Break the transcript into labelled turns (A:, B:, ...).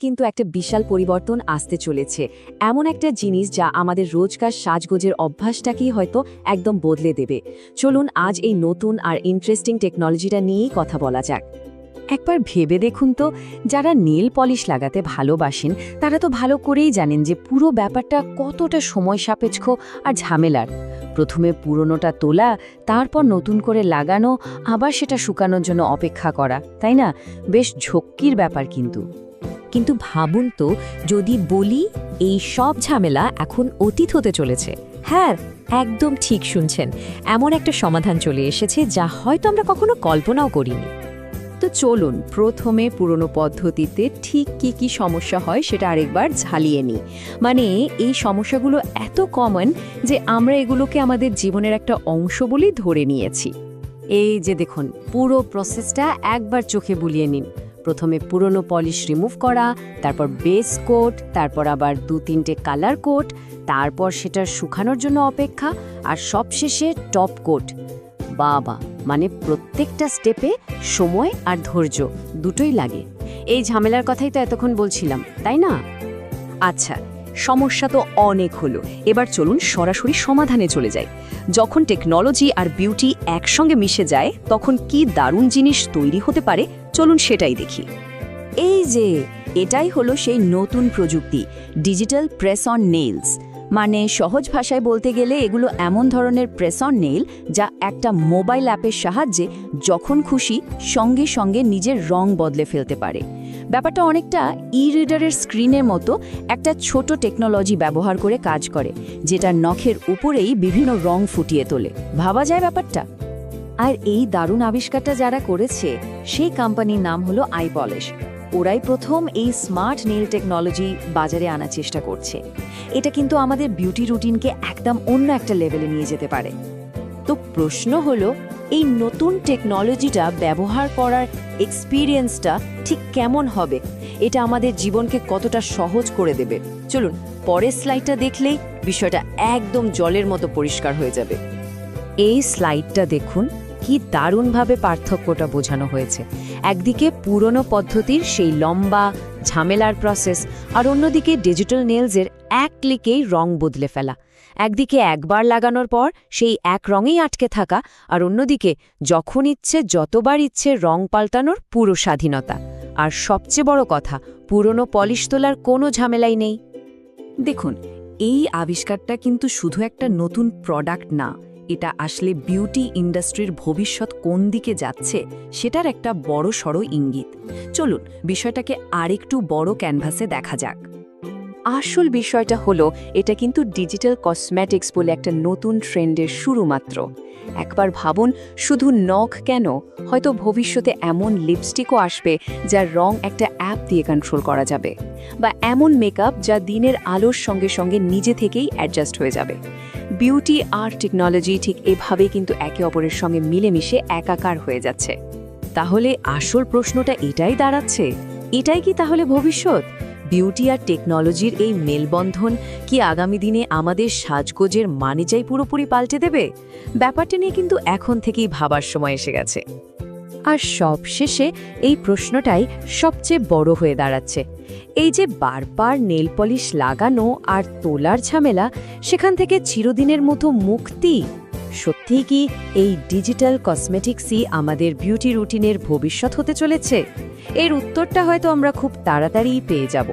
A: কিন্তু একটা বিশাল পরিবর্তন আসতে চলেছে। এমন একটা জিনিস যা আমাদের রোজকার সাজগোজের অভ্যাসটাকেই হয়তো একদম বদলে দেবে। চলুন আজ এই নতুন আর ইন্টারেস্টিং টেকনোলজিটা নিয়েই কথা বলা যাক। একবার ভেবে দেখুন তো, যারা নেল পলিশ লাগাতে ভালোবাসেন তারা তো ভালো করেই জানেন যে পুরো ব্যাপারটা কতটা সময় সাপেক্ষ আর ঝামেলার। প্রথমে পুরনোটা তোলা, তারপর নতুন করে লাগানো, আবার সেটা শুকানোর জন্য অপেক্ষা করা, তাই না? বেশ ঝক্কির ব্যাপার কিন্তু ভাবুন তো, যদি বলি এই সব ঝামেলা এখন অতীত হতে চলেছে। হ্যাঁ, একদম ঠিক শুনছেন। এমন একটা সমাধান চলে এসেছে যা হয়তো আমরা কখনো কল্পনাও করিনি। তো চলুন প্রথমে পুরনো পদ্ধতিতে ঠিক কি সমস্যা হয় সেটা আরেকবার ঝালিয়ে নিই। মানে এই সমস্যাগুলো এত কমন যে আমরা এগুলোকে আমাদের জীবনের একটা অংশ বলেই ধরে নিয়েছি। এই যে দেখুন, পুরো প্রসেসটা একবার চোখে বুলিয়ে নিন। প্রথমে পুরনো পলিশ রিমুভ করা, তারপর বেস কোট, তারপর আবার 2-3টে কালার কোট, তারপর সেটার শুকানোর জন্য অপেক্ষা, আর সবশেষে টপ কোট। বাবা, মানে প্রত্যেকটা স্টেপে সময় আর ধৈর্য দুটোই লাগে। এই ঝামেলার কথাই তো এতক্ষণ বলছিলাম, তাই না? আচ্ছা, সমস্যা তো অনেক হলো, এবার চলুন সরাসরি সমাধানে চলে যাই। যখন টেকনোলজি আর বিউটি একসঙ্গে মিশে যায় তখন কি দারুণ জিনিস তৈরি হতে পারে, চলুন সেটাই দেখি। এই যে এটাই হলো সেই নতুন প্রযুক্তি, ডিজিটাল প্রেস অন নেইলস। মানে সহজ ভাষায় বলতে গেলে এগুলো এমন ধরনের প্রেস অন নেইল যা একটা মোবাইল অ্যাপের সাহায্যে যখন খুশি সঙ্গে সঙ্গে নিজের রং বদলে ফেলতে পারে। ব্যাপারটা অনেকটা ই-রিডারের স্ক্রিনের মতো একটা ছোট টেকনোলজি ব্যবহার করে কাজ করে, যেটা নখের উপরেই বিভিন্ন রং ফুটিয়ে তোলে। ভাবা যায় ব্যাপারটা? আর এই দারুণ আবিষ্কারটা যারা করেছে সেই কোম্পানির নাম হলো আইপলিশ। ওরাই প্রথম এই স্মার্ট নেল টেকনোলজি বাজারে আনার চেষ্টা করছে। এটা কিন্তু আমাদের বিউটি রুটিনকে একদম অন্য একটা লেভেলে নিয়ে যেতে পারে। তো প্রশ্ন হলো, এই নতুন টেকনোলজিটা ব্যবহার করার এক্সপিরিয়েন্সটা ঠিক কেমন হবে? এটা আমাদের জীবনকে কতটা সহজ করে দেবে? চলুন পরের স্লাইডটা দেখলেই বিষয়টা একদম জলের মতো পরিষ্কার হয়ে যাবে। এই স্লাইডটা দেখুন, কি দারুণভাবে পার্থক্যটা বোঝানো হয়েছে। একদিকে পুরনো পদ্ধতির সেই লম্বা ঝামেলার প্রসেস, আর অন্যদিকে ডিজিটাল নেলসের এক ক্লিকেই রং বদলে ফেলা। একদিকে একবার লাগানোর পর সেই এক রঙেই আটকে থাকা, আর অন্যদিকে যখন ইচ্ছে যতবার ইচ্ছে রং পাল্টানোর পুরো স্বাধীনতা। আর সবচেয়ে বড় কথা, পুরনো পলিশ তোলার কোনো ঝামেলাই নেই। দেখুন, এই আবিষ্কারটা কিন্তু শুধু একটা নতুন প্রোডাক্ট না, এটা আসলে বিউটি ইন্ডাস্ট্রির ভবিষ্যৎ কোন দিকে যাচ্ছে সেটার একটা বড়সড় ইঙ্গিত। চলুন বিষয়টাকে আরেকটু বড় ক্যানভাসে দেখা যাক। আসল বিষয়টা হলো, এটা কিন্তু ডিজিটাল কসমেটিক্স বলে একটা নতুন ট্রেন্ডের শুরু মাত্র। একবার ভাবুন, শুধু নখ কেন, হয়তো ভবিষ্যতে এমন লিপস্টিকও আসবে যার রং একটা অ্যাপ দিয়ে কন্ট্রোল করা যাবে, বা এমন মেকআপ যা দিনের আলোর সঙ্গে সঙ্গে নিজে থেকেই অ্যাডজাস্ট হয়ে যাবে। বিউটি আর টেকনোলজি ঠিক এভাবেই কিন্তু একে অপরের সঙ্গে মিলেমিশে একাকার হয়ে যাচ্ছে। তাহলে আসল প্রশ্নটা এটাই দাঁড়াচ্ছে, এটাই কি তাহলে ভবিষ্যৎ? বিউটি আর টেকনোলজির এই মেলবন্ধন কি আগামী দিনে আমাদের সাজগোজের মানেটাই পুরোপুরি পাল্টে দেবে? ব্যাপারটা নিয়ে কিন্তু এখন থেকেই ভাবার সময় এসে গেছে। আর সবশেষে এই প্রশ্নটাই সবচেয়ে বড় হয়ে দাঁড়াচ্ছে, এই যে বারবার নেল পলিশ লাগানো আর তোলার ঝামেলা, সেখান থেকে চিরদিনের মতো মুক্তি। সত্যিই কি এই ডিজিটাল কসমেটিক্সই আমাদের বিউটি রুটিনের ভবিষ্যৎ হতে চলেছে? এর উত্তরটা হয়তো আমরা খুব তাড়াতাড়িই পেয়ে যাব।